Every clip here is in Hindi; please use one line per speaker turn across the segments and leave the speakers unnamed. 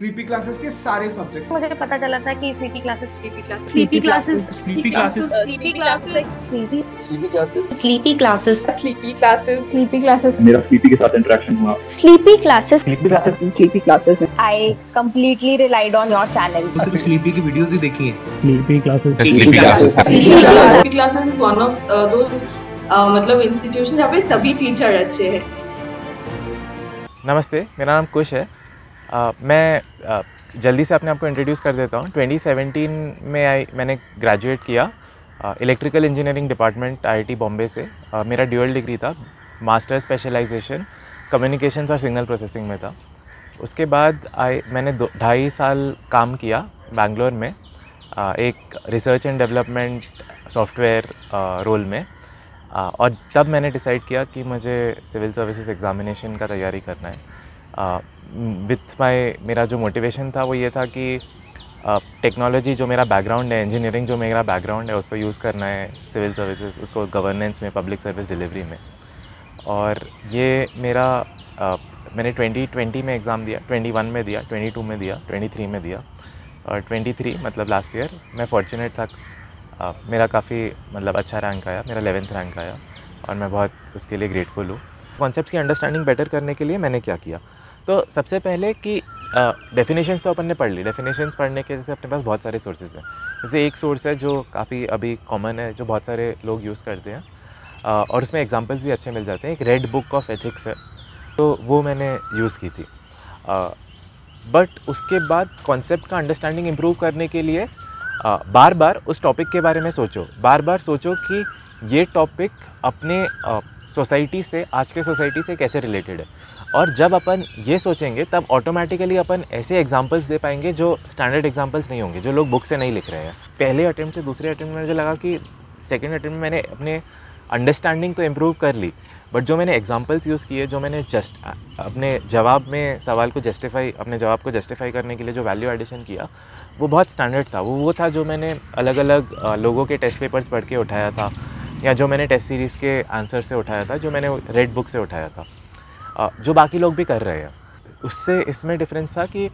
स्लीपी क्लासेस के सारे सब्जेक्ट।
मुझे पता चला था कि sleepy classes
sleepy classes sleepy classes
sleepy classes
sleepy classes
sleepy classes
sleepy classes
sleepy classes
sleepy classes
मेरा स्लीपी के साथ इंटरेक्शन हुआ।
Sleepy classes
sleepy classes
I completely relied on your channel.
सिर्फ स्लीपी की वीडियोस भी देखी हैं।
Sleepy classes
sleepy classes is one of those मतलब इंस्टीट्यूशन जहाँ पे सभी टीचर अच्छे हैं।
नमस्ते, मेरा नाम कुश है। मैं जल्दी से अपने आप को इंट्रोड्यूस कर देता हूँ। 2017 में मैंने ग्रेजुएट किया electrical engineering department IIT Bombay से। मेरा ड्यूअल डिग्री था, मास्टर स्पेशलाइजेशन कम्युनिकेशंस और सिग्नल प्रोसेसिंग में था। उसके बाद मैंने 2.5 साल काम किया बैंगलोर में एक research and development software role में। और तब मैंने डिसाइड किया कि मुझे सिविल सर्विसेज एग्ज़ामिनेशन का तैयारी करना है। मेरा जो मोटिवेशन था वो ये था कि टेक्नोलॉजी जो मेरा बैकग्राउंड है, इंजीनियरिंग जो मेरा बैकग्राउंड है, उसको यूज़ करना है सिविल सर्विसेज, उसको गवर्नेंस में, पब्लिक सर्विस डिलीवरी में। और ये मेरा मैंने 2020 में एग्ज़ाम दिया, 21 में दिया, 22 में दिया, 23 में दिया। और 23 मतलब लास्ट ईयर मैं फॉर्चुनेट था, मेरा काफ़ी मतलब अच्छा रैंक आया, मेरा 11th रैंक आया और मैं बहुत उसके लिए ग्रेटफुल हूँ। कॉन्सेप्ट्स की अंडरस्टैंडिंग बेटर करने के लिए मैंने क्या किया, तो सबसे पहले कि डेफिनेशंस तो अपन ने पढ़ ली। डेफिनेशंस पढ़ने के जैसे अपने पास बहुत सारे सोर्सेज हैं। जैसे एक सोर्स है जो काफ़ी अभी कॉमन है, जो बहुत सारे लोग यूज़ करते हैं और उसमें एग्जांपल्स भी अच्छे मिल जाते हैं। एक रेड बुक ऑफ एथिक्स है, तो वो मैंने यूज़ की थी। बट उसके बाद कॉन्सेप्ट का अंडरस्टैंडिंग इम्प्रूव करने के लिए बार बार उस टॉपिक के बारे में सोचो, बार बार सोचो कि ये टॉपिक अपने सोसाइटी से, आज के सोसाइटी से कैसे रिलेटेड है। और जब अपन ये सोचेंगे तब ऑटोमेटिकली अपन ऐसे एग्जांपल्स दे पाएंगे जो स्टैंडर्ड एग्जांपल्स नहीं होंगे, जो लोग बुक से नहीं लिख रहे हैं। पहले अटेम्प्ट से दूसरे अटेम्प्ट में मुझे लगा कि सेकेंड अटेम्प्ट में मैंने अपने अंडरस्टैंडिंग तो इम्प्रूव कर ली, बट जो मैंने एग्जांपल्स यूज़ किए, जो मैंने अपने जवाब में सवाल को अपने जवाब को जस्टिफाई करने के लिए जो वैल्यू एडिशन किया, वो बहुत स्टैंडर्ड था। वो था जो मैंने अलग अलग लोगों के टेस्ट पेपर्स पढ़ के उठाया था, या जो मैंने टेस्ट सीरीज़ के आंसर से उठाया था, जो मैंने रेड बुक से उठाया था, जो बाकी लोग भी कर रहे हैं। उससे इसमें डिफरेंस था कि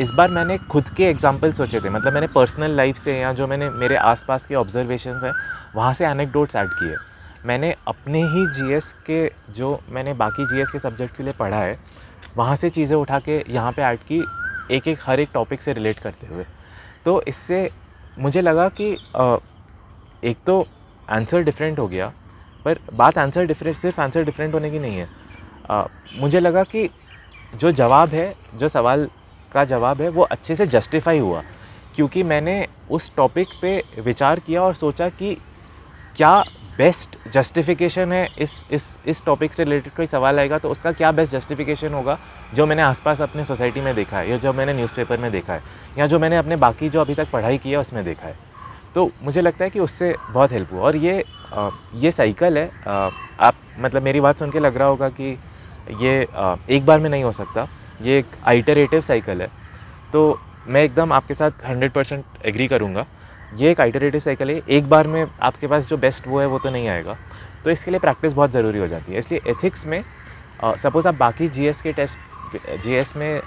इस बार मैंने खुद के एग्जांपल सोचे थे, मतलब मैंने पर्सनल लाइफ से या जो मैंने मेरे आसपास के ऑब्जर्वेशंस हैं वहाँ से एनेक्डोट्स ऐड किए। मैंने अपने ही जीएस के, जो मैंने बाकी जीएस के सब्जेक्ट के लिए पढ़ा है, वहाँ से चीज़ें उठा के यहाँ पे ऐड की, हर एक टॉपिक से रिलेट करते हुए। तो इससे मुझे लगा कि एक तो आंसर डिफरेंट हो गया, पर बात सिर्फ आंसर डिफरेंट होने की नहीं है। मुझे लगा कि जो जवाब है, जो सवाल का जवाब है, वो अच्छे से जस्टिफाई हुआ, क्योंकि मैंने उस टॉपिक पे विचार किया और सोचा कि क्या बेस्ट जस्टिफिकेशन है। इस टॉपिक से रिलेटेड कोई सवाल आएगा तो उसका क्या बेस्ट जस्टिफिकेशन होगा, जो मैंने आसपास अपने सोसाइटी में देखा है, या जो मैंने न्यूज़पेपर में देखा है, या जो मैंने अपने बाकी जो अभी तक पढ़ाई की है उसमें देखा है। तो मुझे लगता है कि उससे बहुत हेल्प हुआ। और ये साइकिल है। आप मतलब मेरी बात सुन के लग रहा होगा कि ये एक बार में नहीं हो सकता, ये एक आइटरेटिव साइकिल है। तो मैं एकदम आपके साथ 100% एग्री करूँगा। ये एक आइटरेटिव साइकिल है, एक बार में आपके पास जो बेस्ट वो है वो तो नहीं आएगा। तो इसके लिए प्रैक्टिस बहुत ज़रूरी हो जाती है। इसलिए एथिक्स में सपोज़ आप बाकी जीएस के टेस्ट, जीएस में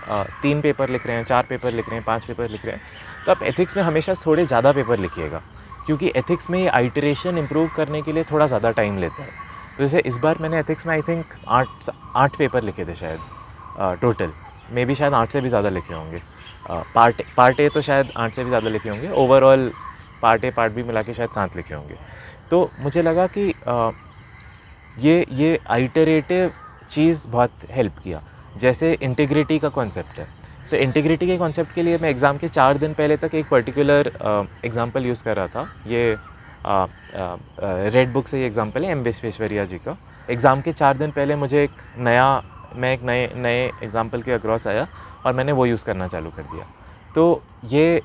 3 पेपर लिख रहे हैं, 4 पेपर लिख रहे हैं, 5 पेपर लिख रहे हैं, तो आप एथिक्स में हमेशा थोड़े ज़्यादा पेपर लिखिएगा, क्योंकि एथिक्स में ये आइटरेशन इम्प्रूव करने के लिए थोड़ा ज़्यादा टाइम लेता है। तो जैसे इस बार मैंने एथिक्स में आई थिंक 8 पेपर लिखे थे शायद टोटल, मे बी शायद 8 से भी ज़्यादा लिखे होंगे। पार्ट ए तो शायद 8 से भी ज़्यादा लिखे होंगे, overall part A part B मिला के शायद 7 लिखे होंगे। तो मुझे लगा कि ये आइटरेटिव चीज़ बहुत हेल्प किया। जैसे इंटीग्रिटी का कॉन्सेप्ट है, तो इंटीग्रिटी के कॉन्सेप्ट के लिए मैं एग्ज़ाम के 4 दिन पहले तक एक पर्टिकुलर एग्जांपल यूज़ कर रहा था। ये रेड बुक से ये एग्जांपल है, एम विश्वेश्वरैया जी का। एग्ज़ाम के 4 दिन पहले मुझे एक नए एग्जांपल के अक्रॉस आया और मैंने वो यूज़ करना चालू कर दिया। तो ये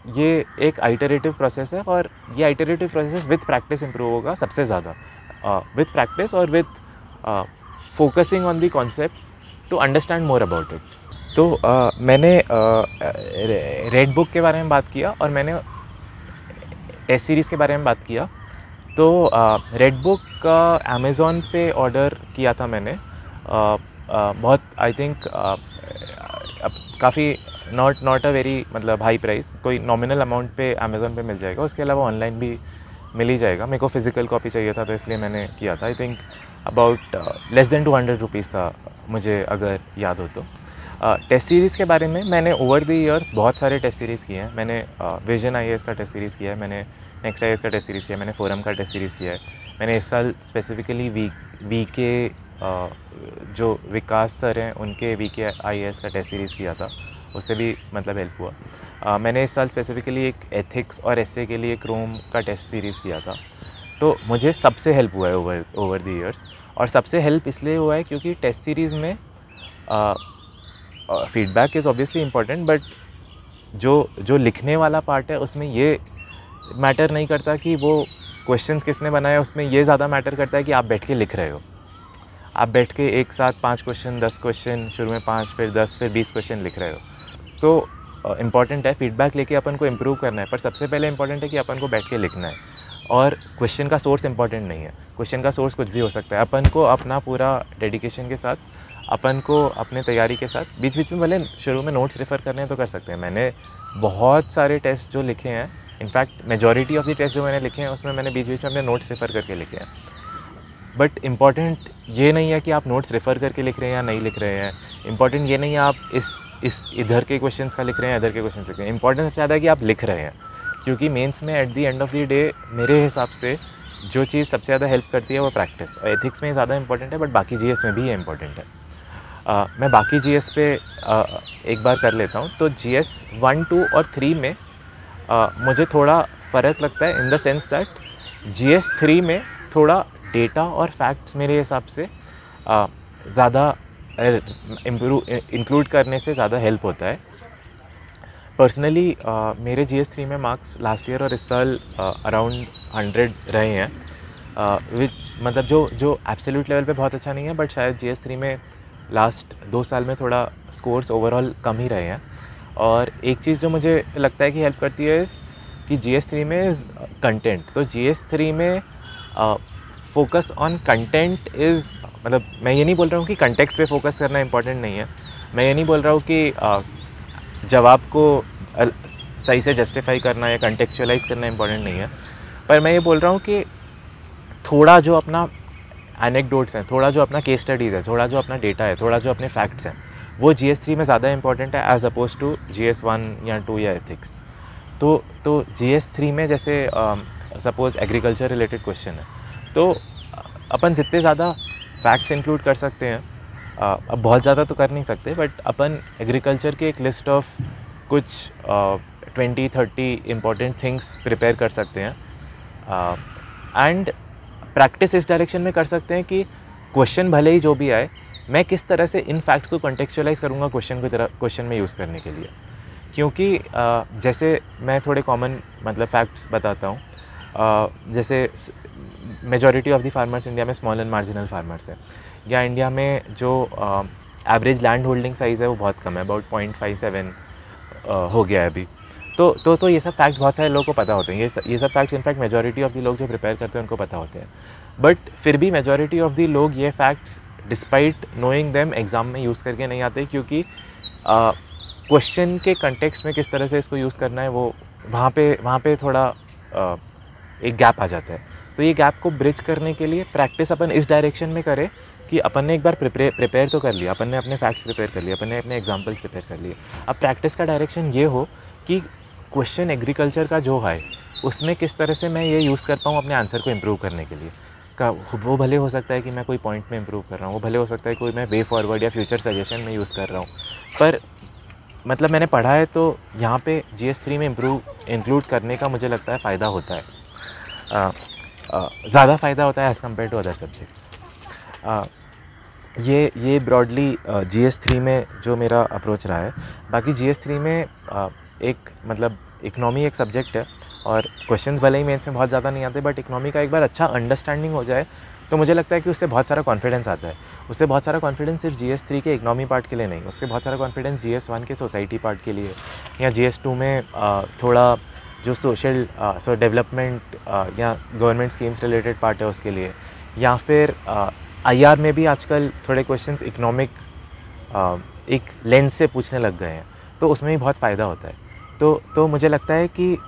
एक आइटरेटिव प्रोसेस है, और ये iterative process with practice improve होगा सबसे ज़्यादा, विथ प्रैक्टिस और with focusing on the concept to understand more about it. तो मैंने रेड बुक के बारे में बात किया और मैंने टेस्ट सीरीज़ के बारे में बात किया। तो रेड बुक का अमेज़ॉन पे ऑर्डर किया था मैंने, बहुत आई थिंक काफ़ी नॉट अ वेरी मतलब हाई प्राइस, कोई नॉमिनल अमाउंट पे अमेज़ॉन पे मिल जाएगा। उसके अलावा ऑनलाइन भी मिल ही जाएगा। मेरे को फ़िज़िकल कॉपी चाहिए था तो इसलिए मैंने किया था। I think about less than 200 rupees था मुझे, अगर याद हो तो। टेस्ट सीरीज़ के बारे में मैंने ओवर द ईयर्स बहुत सारे टेस्ट सीरीज़ किए हैं। मैंने विजन IAS का टेस्ट सीरीज़ किया है, मैंने नेक्स्ट IAS का टेस्ट सीरीज़ किया है, मैंने फोरम का टेस्ट सीरीज़ किया है। मैंने इस साल स्पेसिफिकली वी के जो विकास सर हैं उनके VK IAS का टेस्ट सीरीज़ किया था, उससे भी मतलब हेल्प हुआ। मैंने इस साल स्पेसिफिकली एक एथिक्स और एसए के लिए क्रोम का टेस्ट सीरीज़ किया था। तो मुझे सबसे हेल्प हुआ है ओवर द ईयर्स। और सबसे हेल्प इसलिए हुआ है क्योंकि टेस्ट सीरीज़ में feedback is obviously important, but जो लिखने वाला पार्ट है उसमें ये मैटर नहीं करता कि वो क्वेश्चंस किसने बनाया, उसमें ये ज़्यादा मैटर करता है कि आप बैठ के लिख रहे हो। आप बैठ के एक साथ 5 क्वेश्चन 10 क्वेश्चन, शुरू में 5 फिर 10 फिर 20 क्वेश्चन लिख रहे हो। तो इम्पॉर्टेंट है, फीडबैक लेके अपन को इम्प्रूव करना है, पर सबसे पहले इम्पॉर्टेंट है कि अपन को बैठ के लिखना है। और क्वेश्चन का सोर्स इम्पॉर्टेंट नहीं है, क्वेश्चन का सोर्स कुछ भी हो सकता है। अपन को अपना पूरा डेडिकेशन के साथ, अपन को अपने तैयारी के साथ, बीच बीच में भले शुरू में नोट्स रेफ़र करने हैं तो कर सकते हैं। मैंने बहुत सारे टेस्ट जो लिखे हैं, in fact majority of the test जो मैंने लिखे हैं उसमें मैंने बीच बीच में अपने नोट्स रेफ़र करके लिखे हैं। बट इम्पॉर्टेंट ये नहीं है कि आप नोट्स रेफ़र करके लिख रहे हैं या नहीं लिख रहे हैं। इम्पॉर्टेंट ये नहीं है आप इस इधर के क्वेश्चंस का लिख रहे हैं, इधर के क्वेश्चंस लिख रहे हैं। इम्पॉर्टेंट सबसे ज़्यादा है कि आप लिख रहे हैं, क्योंकि मेंस में at the end of the day मेरे हिसाब से जो चीज़ सबसे ज़्यादा हेल्प करती है वो प्रैक्टिस। और एथिक्स में ज़्यादा इंपॉर्टेंट है, बट बाकी GS में भी ये इंपॉर्टेंट है। मैं बाकी GS पे एक बार कर लेता हूँ। तो GS 1, 2 और 3 में मुझे थोड़ा फ़र्क लगता है, in the sense that GS 3 में थोड़ा डेटा और फैक्ट्स मेरे हिसाब से ज़्यादा इंक्लूड करने से ज़्यादा हेल्प होता है। पर्सनली मेरे GS 3 में मार्क्स लास्ट ईयर और इस साल अराउंड 100 रहे हैं, विच मतलब जो एब्सोल्यूट लेवल पे बहुत अच्छा नहीं है, बट शायद GS 3 में लास्ट 2 साल में थोड़ा स्कोर्स ओवरऑल कम ही रहे हैं। और एक चीज़ जो मुझे लगता है कि हेल्प करती है कि GS 3 में इज़ कंटेंट। तो GS 3 में फोकस ऑन कंटेंट इज़, मतलब मैं ये नहीं बोल रहा हूँ कि कंटेक्स्ट पे फोकस करना इंपॉर्टेंट नहीं है, मैं ये नहीं बोल रहा हूँ कि जवाब को सही से जस्टिफाई करना या कंटेक्चुअलाइज करना इंपॉर्टेंट नहीं है, पर मैं ये बोल रहा हूँ कि थोड़ा जो अपना एनेक्डोट्स हैं, थोड़ा जो अपना केस स्टडीज़ है, थोड़ा जो अपना डेटा है, थोड़ा जो अपने फैक्ट्स हैं, वो GS 3 में ज़्यादा इंपॉर्टेंट है एज़ अपोज टू GS 1 या 2 या एथिक्स। तो GS 3 में जैसे सपोज़ एग्रीकल्चर रिलेटेड क्वेश्चन है, तो अपन जितने ज़्यादा फैक्ट्स इंक्लूड कर सकते हैं, अब बहुत ज़्यादा तो कर नहीं सकते, बट अपन एग्रीकल्चर की एक लिस्ट ऑफ कुछ 20-30 इम्पॉर्टेंट थिंग्स प्रिपेयर कर सकते हैं। एंड प्रैक्टिस इस डायरेक्शन में कर सकते हैं कि क्वेश्चन भले ही जो भी आए, मैं किस तरह से इन फैक्ट्स को कॉन्टेक्चुअलाइज करूँगा क्वेश्चन में यूज़ करने के लिए। क्योंकि जैसे मैं थोड़े कॉमन मतलब फैक्ट्स बताता हूँ, जैसे majority of the farmers India में स्मॉल एंड मार्जिनल फार्मर्स हैं, या इंडिया में जो एवरेज लैंड होल्डिंग साइज़ है वो बहुत कम है, अबाउट 0.57 हो गया है अभी। तो ये सब फैक्ट्स बहुत सारे लोगों को पता होते हैं। ये सब facts in fact majority of the लोग जो प्रिपेयर करते हैं उनको पता होते हैं, बट फिर भी मेजॉरिटी ऑफ द लोग ये facts despite knowing them exam में यूज़ करके नहीं आते, क्योंकि क्वेश्चन के कंटेक्स्ट में किस तरह से इसको यूज़ करना है वो वहाँ पे थोड़ा एक गैप आ जाता है। तो ये गैप को ब्रिज करने के लिए प्रैक्टिस अपन इस डायरेक्शन में करें कि अपन ने एक बार प्रिपेयर तो कर लिया, अपन ने अपने फैक्ट्स प्रिपेयर कर लिए, अपन ने अपने एग्जाम्पल्स प्रिपेयर कर लिए। अब प्रैक्टिस का डायरेक्शन ये हो कि क्वेश्चन एग्रीकल्चर का जो है उसमें किस तरह से मैं ये यूज़ कर पाऊँ अपने आंसर को इम्प्रूव करने के लिए। वो भले हो सकता है कि मैं कोई पॉइंट में इम्प्रूव कर रहा हूँ, वो भले हो सकता है कोई मैं वे फॉरवर्ड या फ्यूचर सजेशन में यूज़ कर रहा हूँ, पर मतलब मैंने पढ़ा है तो यहाँ पे GS 3 में इंक्लूड करने का मुझे लगता है फ़ायदा होता है, ज़्यादा फ़ायदा होता है as compare to other subjects. ये ब्रॉडली GS 3 में जो मेरा अप्रोच रहा है। बाकी GS 3 में एक मतलब इकनॉमी एक सब्जेक्ट है और क्वेश्चंस भले ही मेंस में बहुत ज़्यादा नहीं आते, बट इकनॉमी का एक बार अच्छा अंडरस्टैंडिंग हो जाए तो मुझे लगता है कि उससे बहुत सारा कॉन्फिडेंस आता है। उससे बहुत सारा कॉन्फिडेंस सिर्फ GS 3 के इकनॉमी पार्ट के लिए नहीं, उससे बहुत सारा कॉन्फिडेंस GS 1 के सोसाइटी पार्ट के लिए, या GS 2 में थोड़ा जो सोशल डेवलपमेंट या गवर्नमेंट स्कीम्स रिलेटेड पार्ट है उसके लिए, या फिर IR में भी आजकल थोड़े क्वेश्चंस इकनॉमिक एक लेंस से पूछने लग गए हैं। तो उसमें भी बहुत फ़ायदा होता है। तो मुझे लगता है कि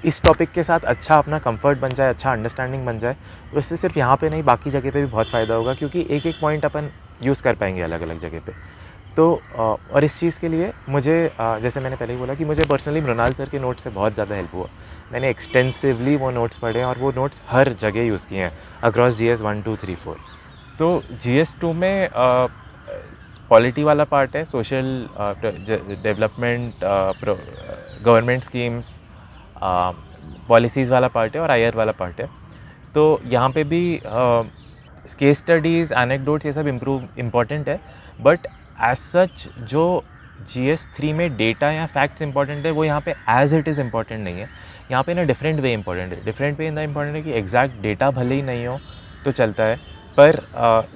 इस टॉपिक के साथ अच्छा अपना कंफर्ट बन जाए, अच्छा अंडरस्टैंडिंग बन जाए, तो इससे सिर्फ यहाँ पे नहीं बाकी जगह पे भी बहुत फ़ायदा होगा, क्योंकि एक एक पॉइंट अपन यूज़ कर पाएंगे अलग अलग जगह पे। तो और इस चीज़ के लिए मुझे जैसे मैंने पहले ही बोला कि मुझे पर्सनली मृणाल सर के नोट्स से बहुत ज़्यादा हेल्प हुआ। मैंने एक्सटेंसिवली वो नोट्स पढ़े और वो नोट्स हर जगह यूज़ किए हैं अक्रॉस GS 1 2 3 4। तो GS 2 में पॉलिटी वाला पार्ट है, social development, government schemes, policies वाला पार्ट है और IR वाला पार्ट है। तो यहाँ पे भी केस स्टडीज़, एनेक्डोट्स, ये सब इम्पॉर्टेंट है, बट एज सच जो GS 3 में डेटा या फैक्ट्स इंपॉर्टेंट है वो यहाँ पे एज इट इज़ इम्पॉर्टेंट नहीं है। यहाँ पे ना डिफरेंट वे इंपॉर्टेंट है। Different way in the important है कि एग्जैक्ट डेटा भले ही नहीं हो तो चलता है, पर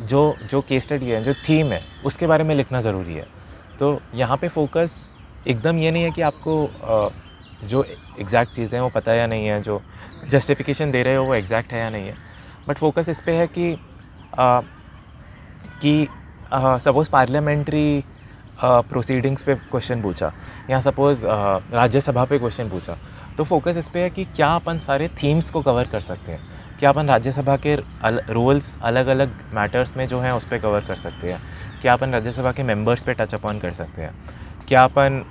जो केस स्टडी है, जो थीम है, उसके बारे में लिखना ज़रूरी है। तो यहाँ पे फोकस एकदम ये नहीं है कि आपको जो एग्जैक्ट चीज़ें हैं वो पता है या नहीं है, जो जस्टिफिकेशन दे रहे हो वो एग्जैक्ट है या नहीं है, बट फोकस इस पे है कि सपोज़ पार्लियामेंट्री प्रोसीडिंग्स पे क्वेश्चन पूछा या सपोज़ राज्यसभा पे क्वेश्चन पूछा, तो फोकस इस पे है कि क्या अपन सारे थीम्स को कवर कर सकते हैं, क्या अपन राज्यसभा के रोल्स अलग अलग मैटर्स में जो हैं उस पर कवर कर सकते हैं, क्या अपन राज्यसभा के मेंबर्स पे टच अपॉन कर सकते हैं, क्या अपन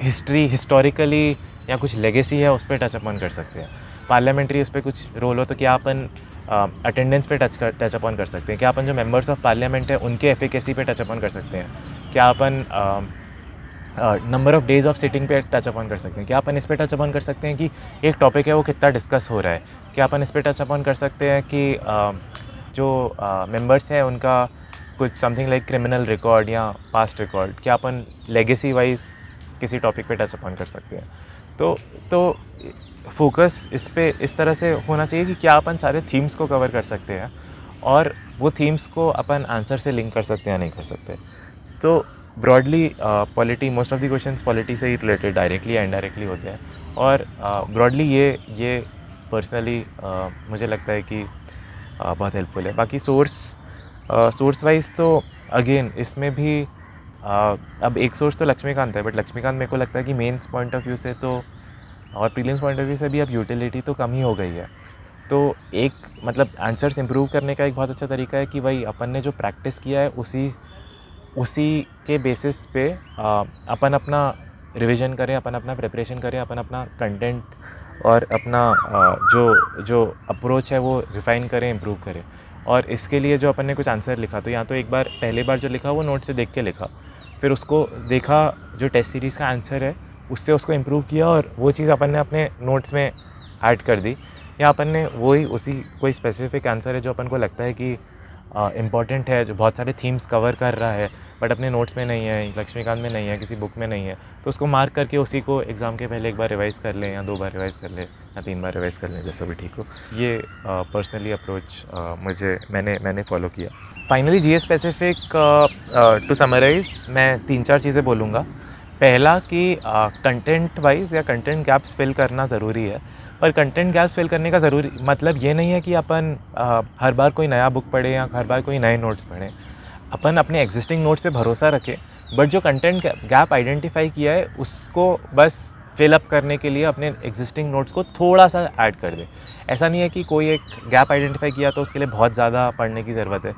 हिस्टोरिकली या कुछ लेगेसी है उस पर टच अपॉन कर सकते हैं, पार्लियामेंट्री उस पर कुछ रोल हो तो क्या अपन अटेंडेंस पे टच अपॉन कर सकते हैं, क्या अपन जो मेंबर्स ऑफ पार्लियामेंट है उनके एफिकेसी पे टच अपॉन कर सकते हैं, क्या अपन number of days of sitting पे टच अपॉन कर सकते हैं, क्या अपन इस पे टच अपॉन कर सकते हैं कि एक टॉपिक है वो कितना डिस्कस हो रहा है, क्या अपन इस पे टच अपॉन कर सकते हैं कि जो मेंबर्स हैं उनका कुछ समथिंग लाइक क्रिमिनल रिकॉर्ड या पास्ट रिकॉर्ड, क्या अपन लेगेसी वाइज किसी टॉपिक पे टच अपॉन कर सकते हैं। तो फोकस इस पे इस तरह से होना चाहिए कि क्या अपन सारे थीम्स को कवर कर सकते हैं और वो थीम्स को अपन आंसर से लिंक कर सकते हैं या नहीं कर सकते। तो broadly polity, most of the questions polity से ही रिलेटेड डायरेक्टली या इनडायरेक्टली होते हैं, और ब्रॉडली ये पर्सनली मुझे लगता है कि बहुत हेल्पफुल है। बाकी सोर्स वाइज तो अगेन इसमें भी अब एक सोर्स तो लक्ष्मीकांत है, बट लक्ष्मीकांत मेरे को लगता है कि मेंस पॉइंट ऑफ व्यू से तो और प्रीलिम्स पॉइंट ऑफ व्यू से भी अब यूटिलिटी तो कम ही हो गई है। तो एक मतलब आंसर्स इंप्रूव करने का एक बहुत अच्छा तरीका है कि भाई अपन ने जो प्रैक्टिस किया है उसी के बेसिस पे अपन अपना रिवीजन करें, अपन अपना प्रिपरेशन करें, अपन अपना कंटेंट और अपना जो अप्रोच है वो रिफ़ाइन करें, इम्प्रूव करें। और इसके लिए जो अपन ने कुछ आंसर लिखा तो या तो एक बार पहले बार जो लिखा वो नोट से देख के लिखा, फिर उसको देखा जो टेस्ट सीरीज़ का आंसर है उससे उसको इम्प्रूव किया और वो चीज़ अपन ने अपने नोट्स में ऐड कर दी, या अपन ने उसी कोई स्पेसिफिक आंसर है जो अपन को लगता है कि इम्पॉर्टेंट है, जो बहुत सारे थीम्स कवर कर रहा है बट अपने नोट्स में नहीं है, लक्ष्मीकांत में नहीं है, किसी बुक में नहीं है, तो उसको मार्क करके उसी को एग्ज़ाम के पहले एक बार रिवाइज़ कर लें या 2 बार रिवाइज़ कर लें या 3 बार रिवाइज़ कर लें, जैसा भी ठीक हो। ये पर्सनली अप्रोच मैंने फॉलो किया। Finally GS specific to summarise मैं 3-4 चीज़ें बोलूँगा। पहला कि कंटेंट वाइज या कंटेंट गैप्स फिल करना ज़रूरी है, पर कंटेंट गैप्स फिल करने का ज़रूरी मतलब ये नहीं है कि अपन हर बार कोई नया बुक पढ़ें या हर बार कोई नए नोट्स पढ़ें। अपन अपने एग्जिस्टिंग नोट्स पे भरोसा रखें, बट जो कंटेंट गैप आइडेंटिफाई किया है उसको बस फिलअप करने के लिए अपने एग्जिस्टिंग नोट्स को थोड़ा सा ऐड कर दें। ऐसा नहीं है कि कोई एक गैप आइडेंटिफाई किया तो उसके लिए बहुत ज़्यादा पढ़ने की ज़रूरत है,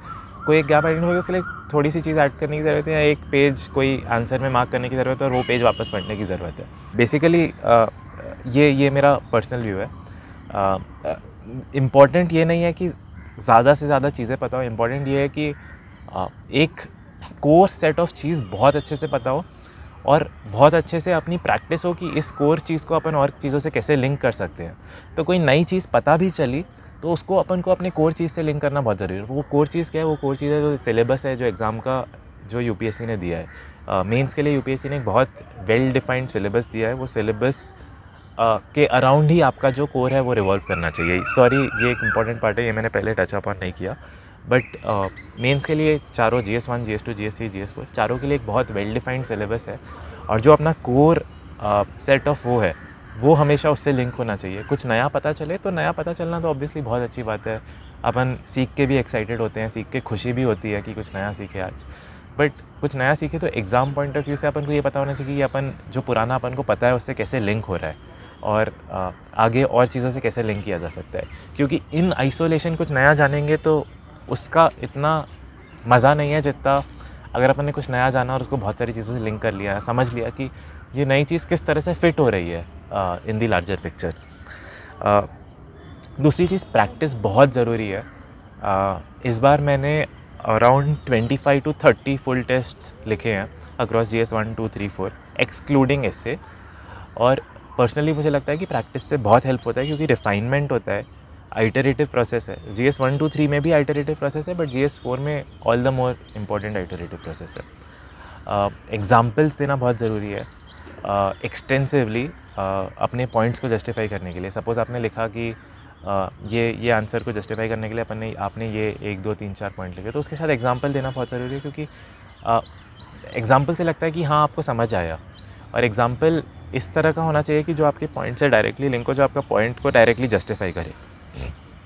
कोई एक गैप आइडेंटिफाई किया उसके लिए थोड़ी सी चीज़ ऐड करने की ज़रूरत है, या एक पेज कोई आंसर में मार्क करने की ज़रूरत है और वो पेज वापस पढ़ने की ज़रूरत है। बेसिकली ये मेरा पर्सनल व्यू है। इम्पॉर्टेंट ये नहीं है कि ज़्यादा से ज़्यादा चीज़ें पता हो, इम्पॉर्टेंट ये है कि एक कोर सेट ऑफ चीज़ बहुत अच्छे से पता हो और बहुत अच्छे से अपनी प्रैक्टिस हो कि इस कोर चीज़ को अपन और चीज़ों से कैसे लिंक कर सकते हैं। तो कोई नई चीज़ पता भी चली तो उसको अपन को अपने कोर चीज़ से लिंक करना बहुत ज़रूरी है। वो कोर चीज़ क्या है? वो कोर चीज़ है जो सिलेबस है, जो एग्ज़ाम का जो यूपीएससी ने दिया है। मेंस के लिए यूपीएससी ने एक बहुत वेल डिफाइंड सिलेबस दिया है। वो सिलेबस के अराउंड ही आपका जो कोर है वो रिवॉल्व करना चाहिए। सॉरी, ये एक इंपॉर्टेंट पार्ट है, ये मैंने पहले टच अपॉन नहीं किया, बट मेंस के लिए चारों GS1, GS2, GS3, GS4 चारों के लिए एक बहुत वेल डिफाइंड सिलेबस है और जो अपना कोर सेट ऑफ वो है वो हमेशा उससे लिंक होना चाहिए। कुछ नया पता चले तो नया पता चलना तो ऑब्वियसली बहुत अच्छी बात है, अपन सीख के भी एक्साइटेड होते हैं, सीख के खुशी भी होती है कि कुछ नया सीखे आज, बट कुछ नया सीखे तो एग्ज़ाम पॉइंट ऑफ व्यू से अपन को ये पता होना चाहिए कि अपन जो पुराना अपन को पता है उससे कैसे लिंक हो रहा है और आगे और चीज़ों से कैसे लिंक किया जा सकता है। क्योंकि इन आइसोलेशन कुछ नया जानेंगे तो उसका इतना मज़ा नहीं है जितना अगर अपन ने कुछ नया जाना और उसको बहुत सारी चीज़ों से लिंक कर लिया, समझ लिया कि ये नई चीज़ किस तरह से फिट हो रही है इन दी लार्जर पिक्चर। दूसरी चीज़ प्रैक्टिस बहुत ज़रूरी है। इस बार मैंने अराउंड 25 to 30 फुल टेस्ट्स लिखे हैं अक्रॉस GS 1, 2, 3, 4 एक्सक्लूडिंग एसे। और पर्सनली मुझे लगता है कि प्रैक्टिस से बहुत हेल्प होता है क्योंकि रिफाइनमेंट होता है, आइटरेटिव प्रोसेस है। GS 1, 2, 3 में भी आइटरेटिव प्रोसेस है बट GS 4 में all the more important iterative process है। एग्जाम्पल्स देना बहुत ज़रूरी है एक्सटेंसिवली अपने पॉइंट्स को जस्टिफाई करने के लिए। सपोज़ आपने लिखा कि ये आंसर को जस्टिफाई करने के लिए आपने ये 1, 2, 3, 4 पॉइंट लिखे, तो उसके साथ एग्जांपल देना बहुत ज़रूरी है क्योंकि एग्जांपल से लगता है कि हाँ आपको समझ आया। और एग्जांपल इस तरह का होना चाहिए कि जो आपके पॉइंट से डायरेक्टली लिंक हो, जो आपका पॉइंट को डायरेक्टली जस्टिफाई करे।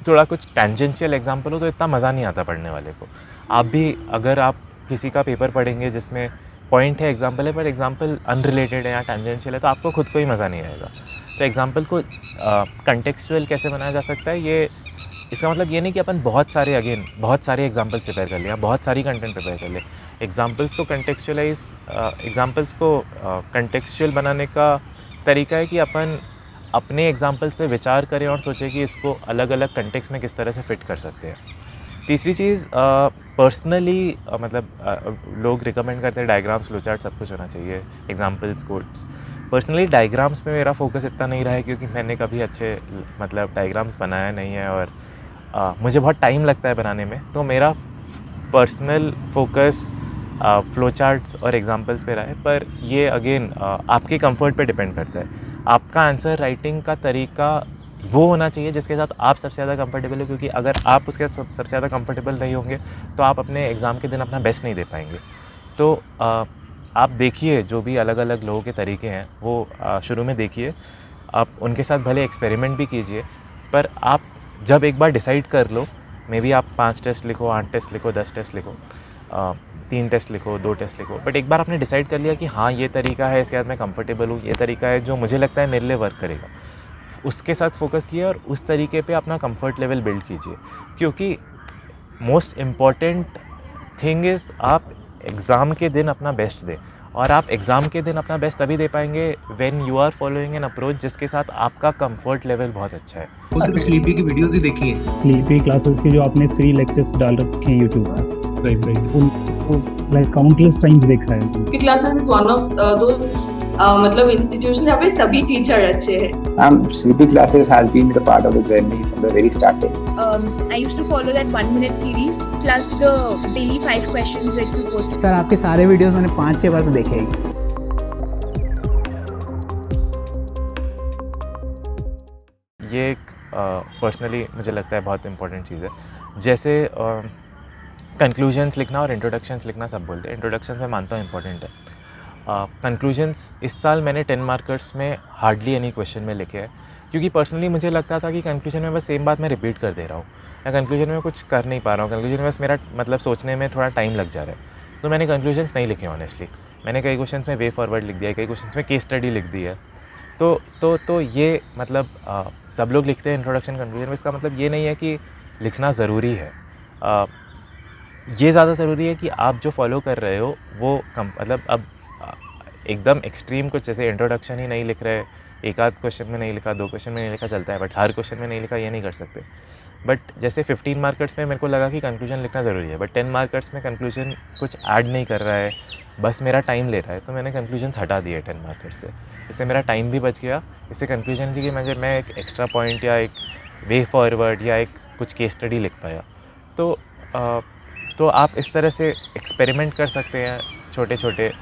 थोड़ा कुछ टेंजेंशियल एग्जांपल हो तो इतना मज़ा नहीं आता पढ़ने वाले को। आप भी अगर आप किसी का पेपर पढ़ेंगे जिसमें पॉइंट है, एग्जाम्पल है, पर एग्जाम्पल अनरिलेटेड है या टेंजेंशियल है तो आपको खुद को ही मज़ा नहीं आएगा। तो एग्जाम्पल को कंटेक्चुअल कैसे बनाया जा सकता है, ये इसका मतलब ये नहीं कि अपन बहुत सारे एग्जाम्पल्स प्रिपेयर कर लें, बहुत सारी कंटेंट प्रिपेयर कर लें। एग्जाम्पल्स को कंटेक्चुअल बनाने का तरीका है कि अपन अपने एग्जाम्पल्स पे विचार करें और सोचें कि इसको अलग अलग कंटेक्स्ट में किस तरह से फिट कर सकते हैं। तीसरी चीज़ पर्सनली लोग रिकमेंड करते हैं डायग्राम्स, फ्लोचार्ट सब कुछ होना चाहिए, एग्जाम्पल्स, कोड्स। पर्सनली डायग्राम्स पे मेरा फोकस इतना नहीं रहा है क्योंकि मैंने कभी अच्छे डायग्राम्स बनाया नहीं है और मुझे बहुत टाइम लगता है बनाने में। तो मेरा पर्सनल फोकस फ्लोचार्ट्स और एग्जाम्पल्स पे रहा है। पर ये अगेन आपके कंफर्ट पे डिपेंड करता है। आपका आंसर राइटिंग का तरीका वो होना चाहिए जिसके साथ आप सबसे ज़्यादा कंफर्टेबल हो, क्योंकि अगर आप उसके साथ सबसे ज़्यादा कंफर्टेबल नहीं होंगे तो आप अपने एग्ज़ाम के दिन अपना बेस्ट नहीं दे पाएंगे। तो आप देखिए जो भी अलग अलग लोगों के तरीके हैं वो शुरू में देखिए, आप उनके साथ भले एक्सपेरिमेंट भी कीजिए, पर आप जब एक बार डिसाइड कर लो, मे बी आप 5 टेस्ट लिखो, 8 टेस्ट लिखो, 10 टेस्ट लिखो, 3 टेस्ट लिखो, 2 टेस्ट लिखो, बट एक बार आपने डिसाइड कर लिया कि हाँ ये तरीका है, इसके साथ मैं कंफर्टेबल हूँ, ये तरीका है जो मुझे लगता है मेरे लिए वर्क करेगा, उसके साथ फोकस किए और उस तरीके पे अपना कंफर्ट लेवल बिल्ड कीजिए। क्योंकि मोस्ट इम्पॉर्टेंट थिंग इज़ आप एग्ज़ाम के दिन अपना बेस्ट दें, और आप एग्ज़ाम के दिन अपना बेस्ट तभी दे पाएंगे when you are following an approach जिसके साथ आपका कंफर्ट लेवल बहुत अच्छा है।
उसने स्लीपी की वीडियोस भी देखी हैं,
स्लीपी क्लासेस के जो आपने फ्री लेक्चर्स डाल रखे हैं यूट्यूब पर, राइट उनको लाइक काउंटलेस टाइम्स देखा है।
Sleepy classes is one of those institution जहाँ पे सभी टीचर अच्छे हैं।
CP classes has been a part of the journey from the very starting.
I used to follow that 1-minute series plus the daily 5 questions that you post.
Sir आपके सारे वीडियोस मैंने 5-6 बार तो देखे ही।
ये एक पर्सनली मुझे लगता है बहुत इंपॉर्टेंट चीज़ है। जैसे कंक्लूजन्स लिखना और इंट्रोडक्शंस लिखना सब बोलते हैं, इंट्रोडक्शंस मैं मानता हूँ इंपॉर्टेंट है। कंक्लूजन्स इस साल मैंने 10 मार्कर्स में हार्डली एनी क्वेश्चन में लिखे हैं, क्योंकि पर्सनली मुझे लगता था कि कंक्लूजन में बस सेम बात मैं रिपीट कर दे रहा हूँ, या कंक्लूजन में कुछ कर नहीं पा रहा हूँ, कंक्लूजन में बस मेरा सोचने में थोड़ा टाइम लग जा रहा है। तो मैंने कंक्लूजन्स नहीं लिखे ऑनेस्टली। मैंने कई क्वेश्चंस में वे फॉरवर्ड लिख दिया है, कई क्वेश्चंस में केस स्टडी लिख दी है। तो ये सब लोग लिखते हैं इंट्रोडक्शन कंक्लूजन, इसका मतलब ये नहीं है कि लिखना ज़रूरी है। ये ज़्यादा ज़रूरी है कि आप जो फॉलो कर रहे हो वो अब एकदम एक्सट्रीम कुछ जैसे इंट्रोडक्शन ही नहीं लिख रहे, एक आध क्वेश्चन में नहीं लिखा, 2 क्वेश्चन में नहीं लिखा चलता है, बट हर क्वेश्चन में नहीं लिखा ये नहीं कर सकते। बट जैसे 15 मार्कर्स में मेरे को लगा कि कंक्लूजन लिखना ज़रूरी है, बट 10 मार्कर्स में कंक्लूजन कुछ ऐड नहीं कर रहा है, बस मेरा टाइम ले रहा है, तो मैंने कंक्लूजन्स हटा दिए 10 मार्कर्स से। इससे मेरा टाइम भी बच गया। इससे कंक्लूजन की मैं एक एक्स्ट्रा पॉइंट या एक वे फॉरवर्ड या एक कुछ केस स्टडी लिख पाया। तो आप इस तरह से एक्सपेरिमेंट कर सकते हैं छोटे छोटे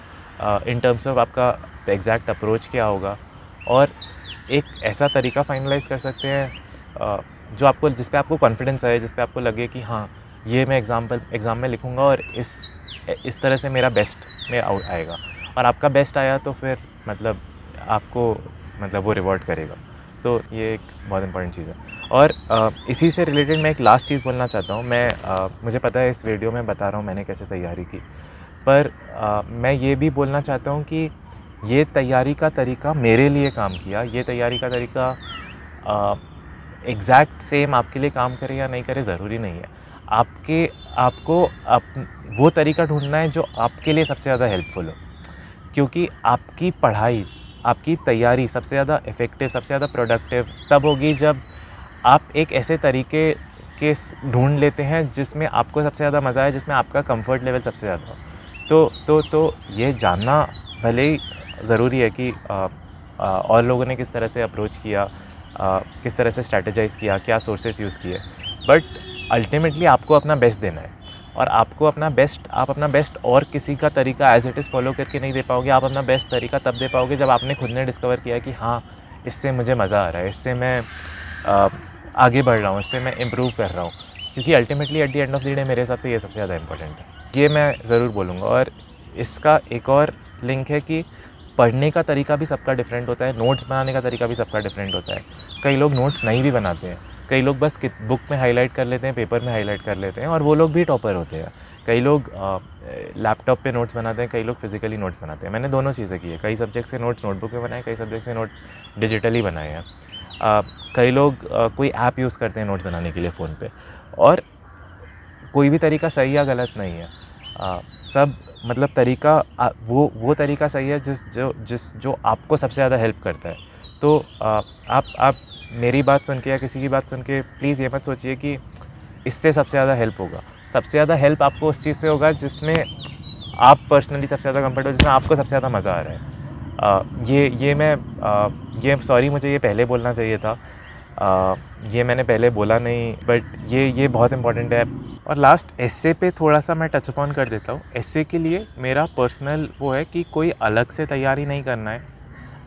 इन टर्म्स ऑफ आपका एग्जैक्ट अप्रोच क्या होगा, और एक ऐसा तरीका फाइनलाइज कर सकते हैं जिस पे आपको कॉन्फिडेंस आए, जिस पे आपको लगे कि हाँ ये मैं एग्ज़ाम में लिखूँगा और इस तरह से मेरा बेस्ट में आएगा, और आपका बेस्ट आया तो फिर आपको वो रिवॉर्ड करेगा। तो ये एक बहुत इंपॉर्टेंट चीज़ है। और इसी से रिलेटेड मैं एक लास्ट चीज़ बोलना चाहता हूँ। मुझे पता है इस वीडियो में बता रहा हूँ मैंने कैसे तैयारी की, पर मैं ये भी बोलना चाहता हूँ कि ये तैयारी का तरीका मेरे लिए काम किया, ये तैयारी का तरीका एग्जैक्ट सेम आपके लिए काम करे या नहीं करे ज़रूरी नहीं है। आपको वो तरीका ढूंढना है जो आपके लिए सबसे ज़्यादा हेल्पफुल हो, क्योंकि आपकी पढ़ाई, आपकी तैयारी सबसे ज़्यादा इफ़ेक्टिव, सबसे ज़्यादा प्रोडक्टिव तब होगी जब आप एक ऐसे तरीके के ढूंढ लेते हैं जिसमें आपको सबसे ज़्यादा मज़ा आए, जिसमें आपका कंफर्ट लेवल सबसे ज़्यादा हो। तो ये जानना भले ही ज़रूरी है कि और लोगों ने किस तरह से अप्रोच किया, किस तरह से स्ट्रैटेजाइज़ किया, क्या सोर्सेस यूज़ किए, बट अल्टीमेटली आपको अपना बेस्ट देना है। और आपको अपना बेस्ट और किसी का तरीका एज इट इज़ फॉलो करके नहीं दे पाओगे। आप अपना बेस्ट तरीका तब दे पाओगे जब आपने खुद ने डिस्कवर किया कि हाँ, इससे मुझे मज़ा आ रहा है, इससे मैं आगे बढ़ रहा हूँ, इससे मैं इम्प्रूव कर रहा हूँ। क्योंकि ultimately at the end of the day मेरे हिसाब से ये सबसे ज़्यादा इंपॉर्टेंट है, ये मैं ज़रूर बोलूँगा। और इसका एक और लिंक है कि पढ़ने का तरीका भी सबका डिफरेंट होता है, नोट्स बनाने का तरीका भी सबका डिफरेंट होता है। कई लोग नोट्स नहीं भी बनाते हैं, कई लोग बस बुक में हाईलाइट कर लेते हैं, पेपर में हाईलाइट कर लेते हैं, और वो लोग भी टॉपर होते हैं। कई लोग लैपटॉप पे नोट्स बनाते हैं, कई लोग फिजिकली नोट्स बनाते हैं। मैंने दोनों चीज़ें की है, कई सब्जेक्ट के नोट्स नोटबुक में बनाए, कई सब्जेक्ट के नोट डिजिटली बनाए हैं। कई लोग कोई ऐप यूज़ करते हैं नोट्स बनाने के लिए फ़ोन पे, और कोई भी तरीका सही या गलत नहीं है। सब मतलब तरीका वो तरीका सही है जो आपको सबसे ज़्यादा हेल्प करता है। तो आप मेरी बात सुन के या किसी की बात सुन के प्लीज़ ये मत सोचिए कि इससे सबसे ज़्यादा हेल्प होगा। सबसे ज़्यादा हेल्प आपको उस चीज़ से होगा जिसमें आप पर्सनली सबसे ज़्यादा कंफर्ट हो, जिसमें आपको सबसे ज़्यादा मज़ा आ रहा है। सॉरी, मुझे ये पहले बोलना चाहिए था, ये मैंने पहले बोला नहीं, बट ये बहुत इंपॉर्टेंट है। और लास्ट एस्से पे थोड़ा सा मैं टच अपॉन कर देता हूँ। एस्से के लिए मेरा पर्सनल वो है कि कोई अलग से तैयारी नहीं करना है,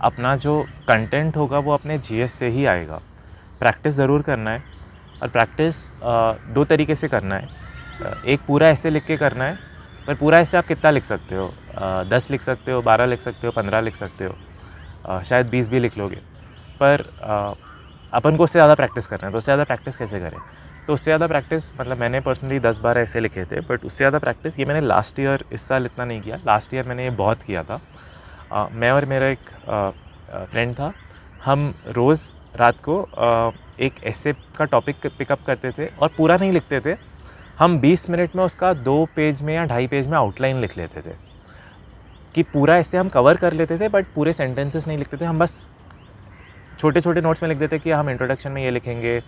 अपना जो कंटेंट होगा वो अपने जीएस से ही आएगा। प्रैक्टिस ज़रूर करना है, और प्रैक्टिस दो तरीके से करना है। एक पूरा एस्से लिख के करना है, पर पूरा एस्से आप कितना लिख सकते हो? 10 लिख सकते हो, 12 लिख सकते हो, 15 लिख सकते हो, शायद 20 भी लिख लोगे। पर अपन को उससे ज़्यादा प्रैक्टिस करना है। तो उससे ज़्यादा प्रैक्टिस कैसे करें? तो उससे ज़्यादा प्रैक्टिस मतलब मैंने पर्सनली 10-12 ऐसे लिखे थे, बट उससे ज़्यादा प्रैक्टिस ये मैंने लास्ट ईयर, इस साल इतना नहीं किया, लास्ट ईयर मैंने ये बहुत किया था। मैं और मेरा एक फ्रेंड था, हम रोज़ रात को एक ऐसे का टॉपिक पिकअप करते थे और पूरा नहीं लिखते थे। हम 20 मिनट में उसका 2 पेज में या 2.5 पेज में आउटलाइन लिख लेते थे, कि पूरा ऐसे हम कवर कर लेते थे, बट पूरे सेंटेंसेस नहीं लिखते थे। हम बस छोटे छोटे नोट्स में लिख देते कि हम इंट्रोडक्शन में ये लिखेंगे,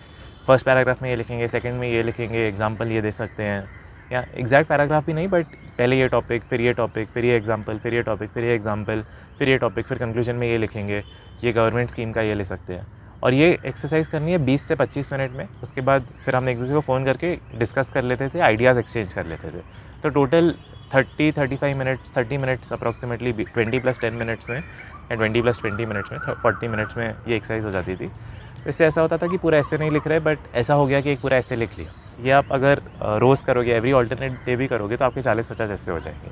फर्स्ट पैराग्राफ में ये लिखेंगे, सेकंड में ये लिखेंगे, एग्जांपल ये दे सकते हैं, या एग्जैक्ट पैराग्राफ भी नहीं, बट पहले ये टॉपिक, फिर ये टॉपिक, फिर ये एग्जांपल, फिर ये टॉपिक, फिर ये एग्जांपल, फिर ये टॉपिक, फिर कंक्लूजन में ये लिखेंगे, ये गवर्नमेंट स्कीम का ये ले सकते हैं। और ये एक्सरसाइज करनी है 20 से 25 मिनट में। उसके बाद फिर हम एक दूसरे को फ़ोन करके डिस्कस कर लेते थे, आइडियाज़ एक्सचेंज कर लेते थे। तो total 30-35 minutes, 30 minutes approximately 20 + 10 minutes में, या 20 + 20 मिनट्स में, 40 मिनट्स में ये एक्सरसाइज हो जाती थी। इससे ऐसा होता था कि पूरा ऐसे नहीं लिख रहे, बट ऐसा हो गया कि एक पूरा ऐसे लिख लिया। ये आप अगर रोज़ करोगे, एवरी ऑल्टरनेट डे भी करोगे, तो आपके 40-50 ऐसे हो जाएंगे।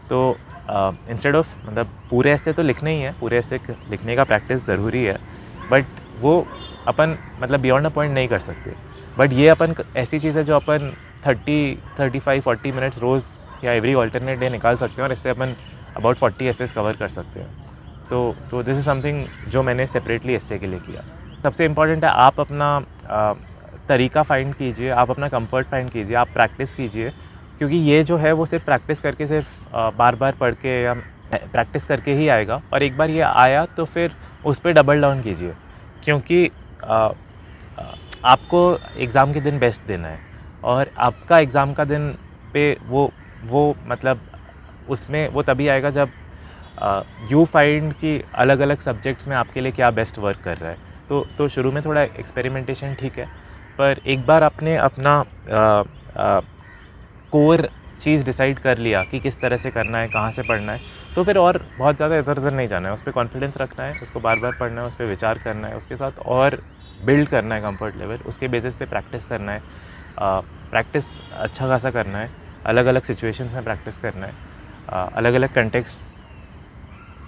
तो इंस्टेड ऑफ मतलब पूरे ऐसे तो लिखने ही है, पूरे ऐसे लिखने का प्रैक्टिस ज़रूरी है, बट वो अपन मतलब बियॉन्ड अ पॉइंट नहीं कर सकते। बट ये अपन ऐसी चीज़ है जो अपन 35-40 मिनट्स रोज़ या एवरी ऑल्टरनेट डे निकाल सकते हैं, और इससे अपन अबाउट 40 एसेस कवर कर सकते हैं। तो दिस इज़ समथिंग जो मैंने सेपरेटली एस्से के लिए किया। सबसे इम्पॉर्टेंट है आप अपना तरीका फाइंड कीजिए, आप अपना कंफर्ट फाइंड कीजिए, आप प्रैक्टिस कीजिए, क्योंकि ये जो है वो सिर्फ प्रैक्टिस करके, सिर्फ बार बार पढ़ के या प्रैक्टिस करके ही आएगा। और एक बार ये आया तो फिर उस पर डबल डाउन कीजिए, क्योंकि आपको एग्ज़ाम के दिन बेस्ट देना है, और आपका एग्ज़ाम का दिन पे वो मतलब उसमें वो तभी आएगा जब यू फाइंड कि अलग अलग सब्जेक्ट्स में आपके लिए क्या बेस्ट वर्क कर रहा है। तो शुरू में थोड़ा एक्सपेरिमेंटेशन ठीक है, पर एक बार आपने अपना कोर चीज़ डिसाइड कर लिया कि किस तरह से करना है, कहाँ से पढ़ना है, तो फिर और बहुत ज़्यादा इधर उधर नहीं जाना है। उस पर कॉन्फिडेंस रखना है, उसको बार बार पढ़ना है, उस पर विचार करना है, उसके साथ और बिल्ड करना है कंफर्ट लेवल, उसके बेसिस पे प्रैक्टिस करना है, प्रैक्टिस अच्छा खासा करना है, अलग अलग सिचुएशंस में प्रैक्टिस करना है, अलग अलग कंटेक्स्ट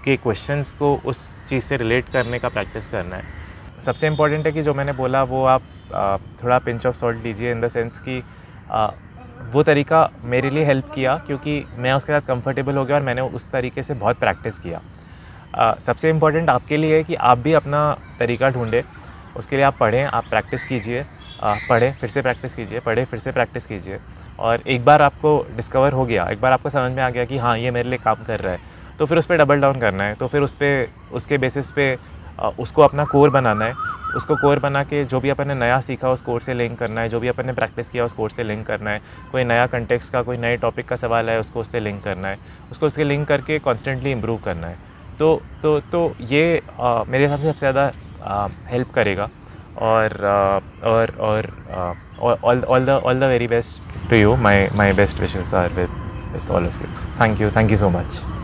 के क्वेश्चंस को उस चीज़ से रिलेट करने का प्रैक्टिस करना है। सबसे इम्पॉर्टेंट है कि जो मैंने बोला वो आप थोड़ा पिंच ऑफ सॉल्ट लीजिए, इन द सेंस कि वो तरीका मेरे लिए हेल्प किया क्योंकि मैं उसके साथ कंफर्टेबल हो गया और मैंने उस तरीके से बहुत प्रैक्टिस किया। सबसे इम्पोर्टेंट आपके लिए है कि आप भी अपना तरीका ढूंढें, उसके लिए आप पढ़ें, आप प्रैक्टिस कीजिए, पढ़ें फिर से प्रैक्टिस कीजिए, पढ़ें फिर से प्रैक्टिस कीजिए, और एक बार आपको डिस्कवर हो गया, एक बार आपको समझ में आ गया कि हाँ ये मेरे लिए काम कर रहा है, तो फिर उस पर डबल डाउन करना है, तो फिर उसके बेसिस पे उसको अपना कोर बनाना है, उसको कोर बना के जो भी अपन ने नया सीखा उस कोर से लिंक करना है, जो भी अपन ने प्रैक्टिस किया उस कोर से लिंक करना है, कोई नया कंटेक्स्ट का कोई नए टॉपिक का सवाल है उसको उससे लिंक करना है, उसको उसके लिंक करके कॉन्स्टेंटली इम्प्रूव करना है। तो ये मेरे हिसाब से सबसे ज़्यादा हेल्प करेगा। और all the very best to you, my best wishes are with all of you. Thank you so much.